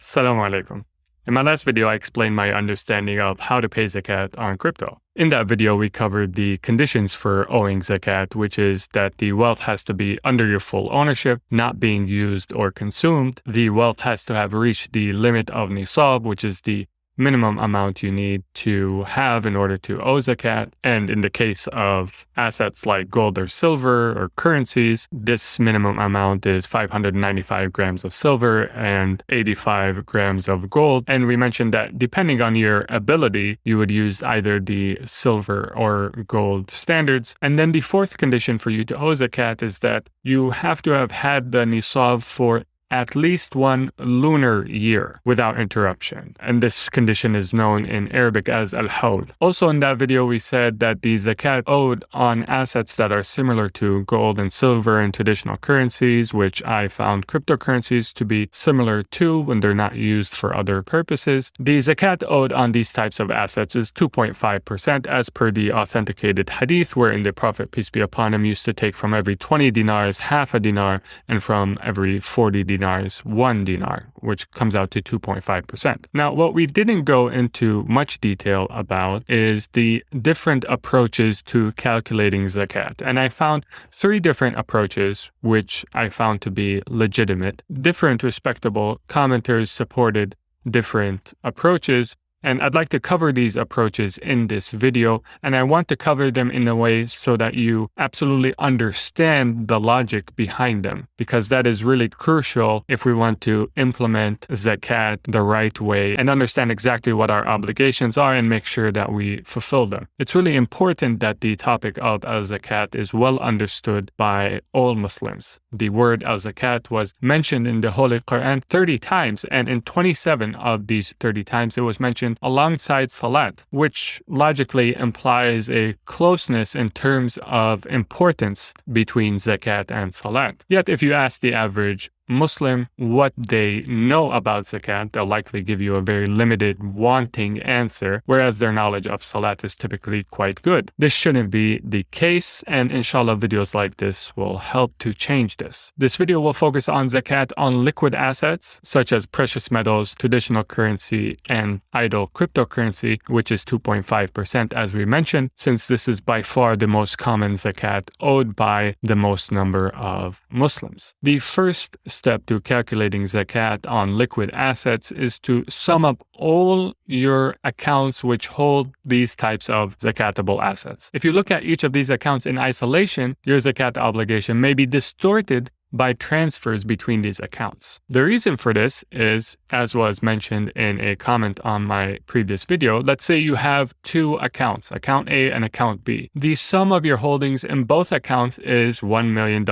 Assalamu alaikum. In my last video, I explained my understanding of how to pay zakat on crypto. In that video, we covered the conditions for owing zakat, which is that the wealth has to be under your full ownership, not being used or consumed. The wealth has to have reached the limit of nisab, which is the minimum amount you need to have in order to owe zakat. And in the case of assets like gold or silver or currencies, this minimum amount is 595 grams of silver and 85 grams of gold. And we mentioned that depending on your ability, you would use either the silver or gold standards. And then the fourth condition for you to owe zakat is that you have to have had the nisab for at least one lunar year without interruption. And this condition is known in Arabic as al-hawl. Also in that video, we said that the zakat owed on assets that are similar to gold and silver and traditional currencies, which I found cryptocurrencies to be similar to when they're not used for other purposes. The zakat owed on these types of assets is 2.5% as per the authenticated hadith, wherein the Prophet, peace be upon him, used to take from every 20 dinars, half a dinar, and from every 40 dinars, 1 dinar, which comes out to 2.5%. Now, what we didn't go into much detail about is the different approaches to calculating zakat. And I found 3 different approaches, which I found to be legitimate. Different respectable commenters supported different approaches. And I'd like to cover these approaches in this video, and I want to cover them in a way so that you absolutely understand the logic behind them, because that is really crucial if we want to implement zakat the right way and understand exactly what our obligations are and make sure that we fulfill them. It's really important that the topic of al-zakat is well understood by all Muslims. The word al-zakat was mentioned in the Holy Quran 30 times, and in 27 of these 30 times it was mentioned alongside salat, which logically implies a closeness in terms of importance between zakat and salat. Yet if you ask the average Muslim what they know about zakat, they'll likely give you a very limited, wanting answer, whereas their knowledge of salat is typically quite good. This shouldn't be the case, and inshallah videos like this will help to change this. This video will focus on zakat on liquid assets such as precious metals, traditional currency, and idle cryptocurrency, which is 2.5% as we mentioned, since this is by far the most common zakat owed by the most number of Muslims. The first step to calculating zakat on liquid assets is to sum up all your accounts which hold these types of zakatable assets. If you look at each of these accounts in isolation, your zakat obligation may be distorted by transfers between these accounts. The reason for this is, as was mentioned in a comment on my previous video, let's say you have 2 accounts, account A and account B. The sum of your holdings in both accounts is $1 million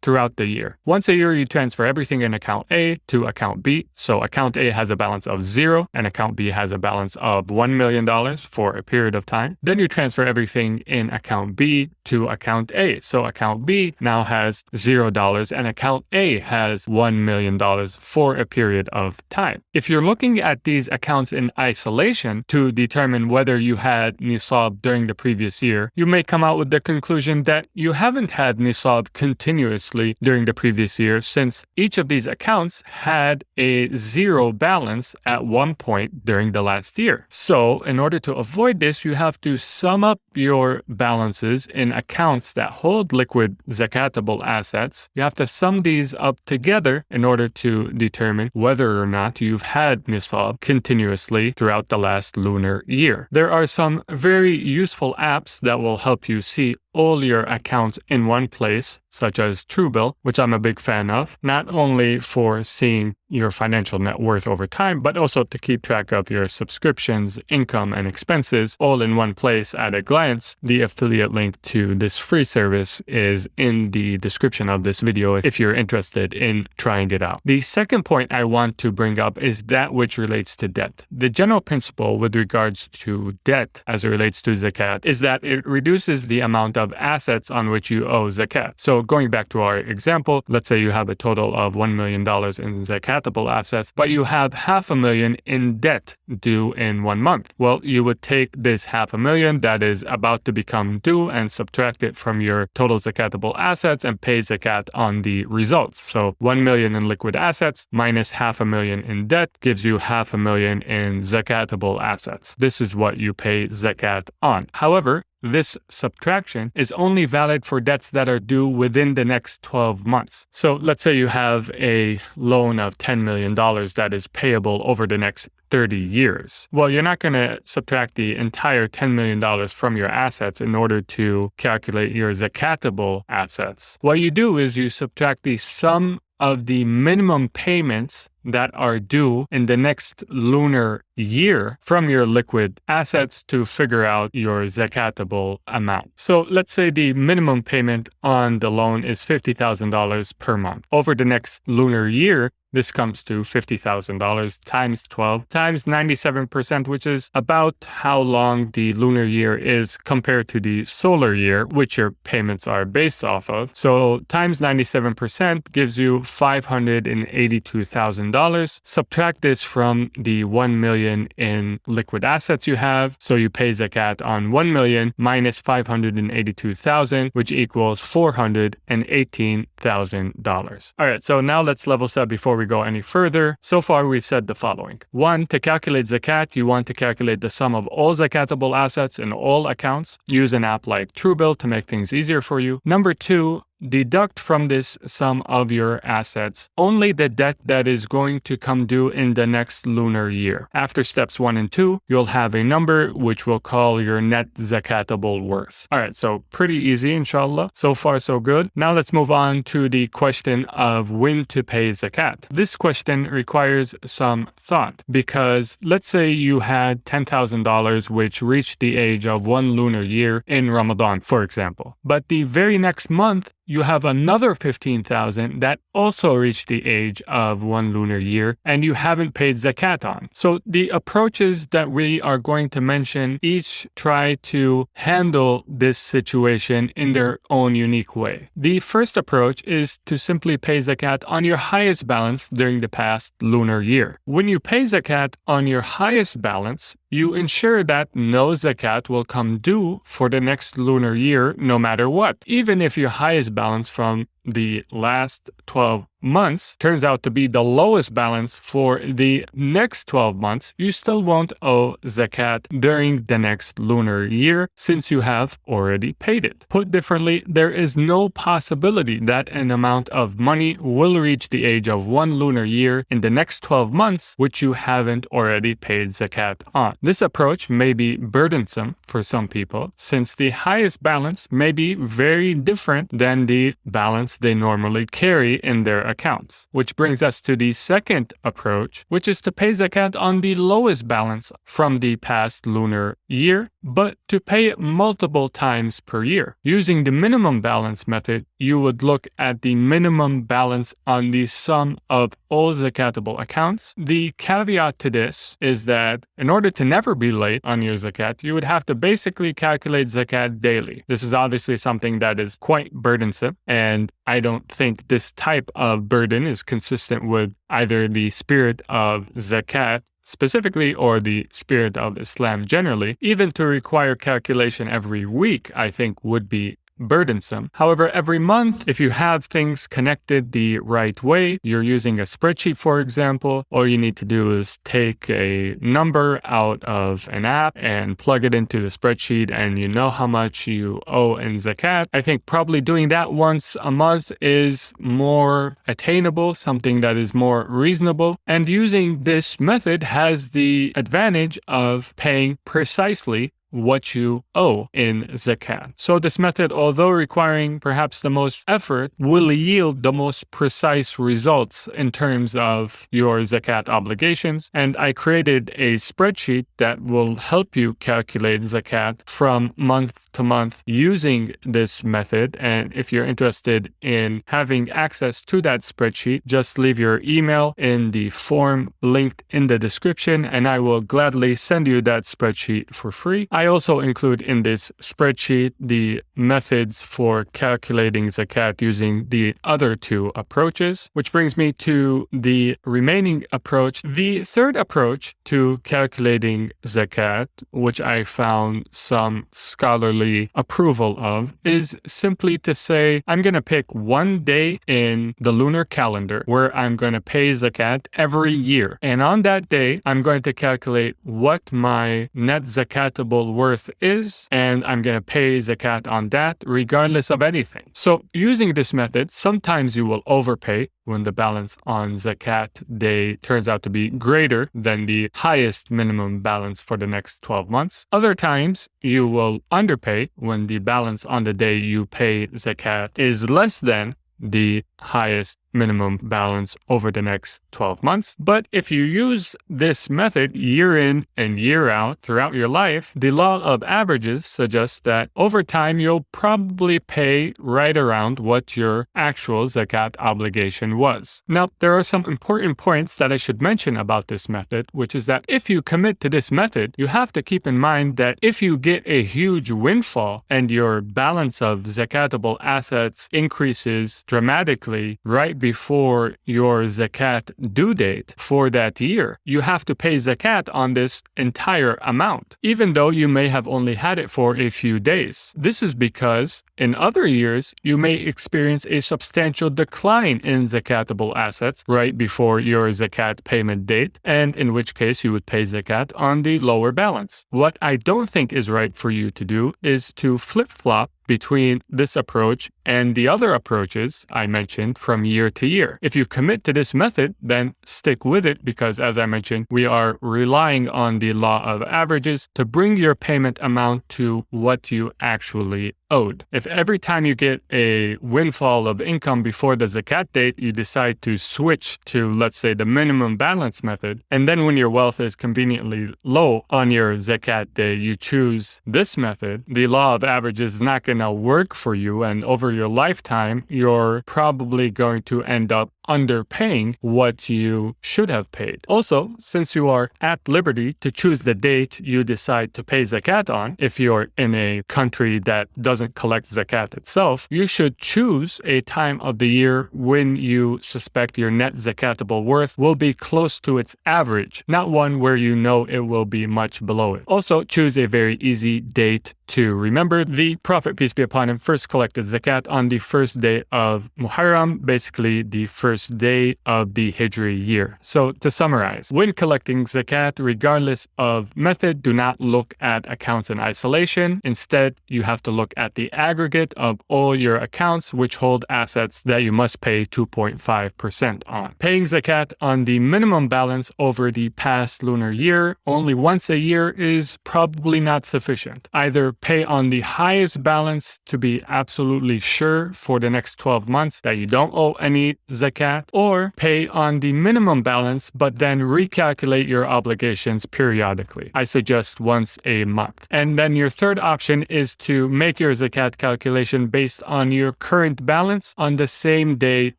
throughout the year. Once a year, you transfer everything in account A to account B. So account A has a balance of 0 and account B has a balance of $1 million for a period of time. Then you transfer everything in account B to account A. So account B now has $0 and account A has $1 million for a period of time. If you're looking at these accounts in isolation to determine whether you had nisab during the previous year, you may come out with the conclusion that you haven't had nisab continuously during the previous year, since each of these accounts had a 0 balance at one point during the last year. So in order to avoid this, you have to sum up your balances in accounts that hold liquid zakatable assets. You have to sum these up together in order to determine whether or not you've had nisab continuously throughout the last lunar year. There are some very useful apps that will help you see all your accounts in one place, such as Truebill, which I'm a big fan of, not only for seeing your financial net worth over time, but also to keep track of your subscriptions, income, and expenses all in one place at a glance. The affiliate link to this free service is in the description of this video if you're interested in trying it out. The second point I want to bring up is that which relates to debt. The general principle with regards to debt as it relates to zakat is that it reduces the amount of of assets on which you owe zakat. So going back to our example, let's say you have a total of $1 million in zakatable assets, but you have $500,000 in debt due in 1 month. Well, you would take this $500,000 that is about to become due and subtract it from your total zakatable assets and pay zakat on the results. So 1 million in liquid assets minus $500,000 in debt gives you $500,000 in zakatable assets. This is what you pay zakat on. However, this subtraction is only valid for debts that are due within the next 12 months. So let's say you have a loan of $10 million that is payable over the next 30 years. Well, you're not going to subtract the entire $10 million from your assets in order to calculate your zakatable assets. What you do is you subtract the sum of the minimum payments that are due in the next lunar year from your liquid assets to figure out your zakatable amount. So let's say the minimum payment on the loan is $50,000 per month. Over the next lunar year, this comes to $50,000 times 12 times 97%, which is about how long the lunar year is compared to the solar year, which your payments are based off of. So times 97% gives you $582,000. Subtract this from the 1 million in liquid assets you have. So you pay zakat on 1 million minus 582,000, which equals $418,000. All right, so now let's level set before we go any further. So far, we've said the following. 1, to calculate zakat, you want to calculate the sum of all zakatable assets in all accounts. Use an app like Truebill to make things easier for you. Number 2, deduct from this sum of your assets only the debt that is going to come due in the next lunar year. After steps 1 and 2, you'll have a number which we'll call your net zakatable worth. All right, so pretty easy, inshallah. So far, so good. Now let's move on to the question of when to pay zakat. This question requires some thought because let's say you had $10,000 which reached the age of 1 lunar year in Ramadan, for example. But the very next month, you have another $15,000 that also reached the age of 1 lunar year and you haven't paid zakat on. So the approaches that we are going to mention each try to handle this situation in their own unique way. The first approach is to simply pay zakat on your highest balance during the past lunar year. When you pay zakat on your highest balance, you ensure that no zakat will come due for the next lunar year no matter what. Even if your highest balance from the last 12 months turns out to be the lowest balance for the next 12 months, you still won't owe zakat during the next lunar year since you have already paid it. Put differently, there is no possibility that an amount of money will reach the age of 1 lunar year in the next 12 months which you haven't already paid zakat on. This approach may be burdensome for some people since the highest balance may be very different than the balance they normally carry in their accounts. Which brings us to the second approach, which is to pay zakat on the lowest balance from the past lunar year, but to pay it multiple times per year. Using the minimum balance method, you would look at the minimum balance on the sum of all zakatable accounts. The caveat to this is that in order to never be late on your zakat, you would have to basically calculate zakat daily. This is obviously something that is quite burdensome, and I don't think this type of burden is consistent with either the spirit of zakat specifically or the spirit of Islam generally. Even to require calculation every week, I think would be burdensome. However, every month, if you have things connected the right way, you're using a spreadsheet, for example, all you need to do is take a number out of an app and plug it into the spreadsheet and you know how much you owe in zakat. I think probably doing that once a month is more attainable, something that is more reasonable. And using this method has the advantage of paying precisely what you owe in zakat. So this method, although requiring perhaps the most effort, will yield the most precise results in terms of your zakat obligations. And I created a spreadsheet that will help you calculate zakat from month to month using this method. And if you're interested in having access to that spreadsheet, just leave your email in the form linked in the description and I will gladly send you that spreadsheet for free. I also include in this spreadsheet the methods for calculating zakat using the other two approaches, which brings me to the remaining approach. The third approach to calculating zakat, which I found some scholarly approval of, is simply to say I'm going to pick one day in the lunar calendar where I'm going to pay zakat every year. And on that day, I'm going to calculate what my net zakatable worth is, and I'm going to pay zakat on that regardless of anything. So using this method, sometimes you will overpay when the balance on zakat day turns out to be greater than the highest minimum balance for the next 12 months. Other times, you will underpay when the balance on the day you pay zakat is less than the highest minimum balance over the next 12 months. But if you use this method year in and year out throughout your life, the law of averages suggests that over time you'll probably pay right around what your actual zakat obligation was. Now, there are some important points that I should mention about this method, which is that if you commit to this method, you have to keep in mind that if you get a huge windfall and your balance of zakatable assets increases dramatically right before your zakat due date for that year, you have to pay zakat on this entire amount, even though you may have only had it for a few days. This is because in other years, you may experience a substantial decline in zakatable assets right before your zakat payment date, and in which case you would pay zakat on the lower balance. What I don't think is right for you to do is to flip-flop between this approach and the other approaches I mentioned from year to year. If you commit to this method, then stick with it because, as I mentioned, we are relying on the law of averages to bring your payment amount to what you actually owed. If every time you get a windfall of income before the zakat date, you decide to switch to, let's say, the minimum balance method, and then when your wealth is conveniently low on your zakat day, you choose this method, the law of averages is not going to work for you, and over your lifetime, you're probably going to end up underpaying what you should have paid. Also, since you are at liberty to choose the date you decide to pay zakat on, if you're in a country that doesn't collect zakat itself, you should choose a time of the year when you suspect your net zakatable worth will be close to its average, not one where you know it will be much below it. Also, choose a very easy date to remember. The Prophet, peace be upon him, first collected zakat on the first day of Muharram, basically the first day of the Hijri year. So to summarize, when collecting zakat, regardless of method, do not look at accounts in isolation. Instead, you have to look at the aggregate of all your accounts which hold assets that you must pay 2.5% on. Paying zakat on the minimum balance over the past lunar year only once a year is probably not sufficient. Either pay on the highest balance to be absolutely sure for the next 12 months that you don't owe any zakat, or pay on the minimum balance but then recalculate your obligations periodically. I suggest once a month. And then your third option is to make your zakat calculation based on your current balance on the same day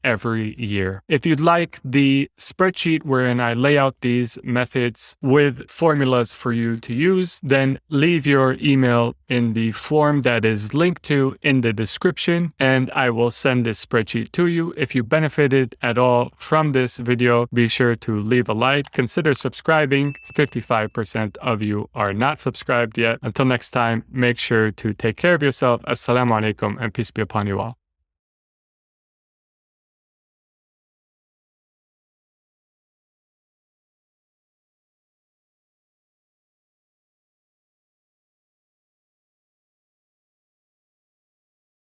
every year. If you'd like the spreadsheet wherein I lay out these methods with formulas for you to use, then leave your email in the form that is linked to in the description, and I will send this spreadsheet to you. If you benefited at all from this video, be sure to leave a like, consider subscribing. 55% of you are not subscribed yet. Until next time, make sure to take care of yourself. Assalamu alaikum and peace be upon you all.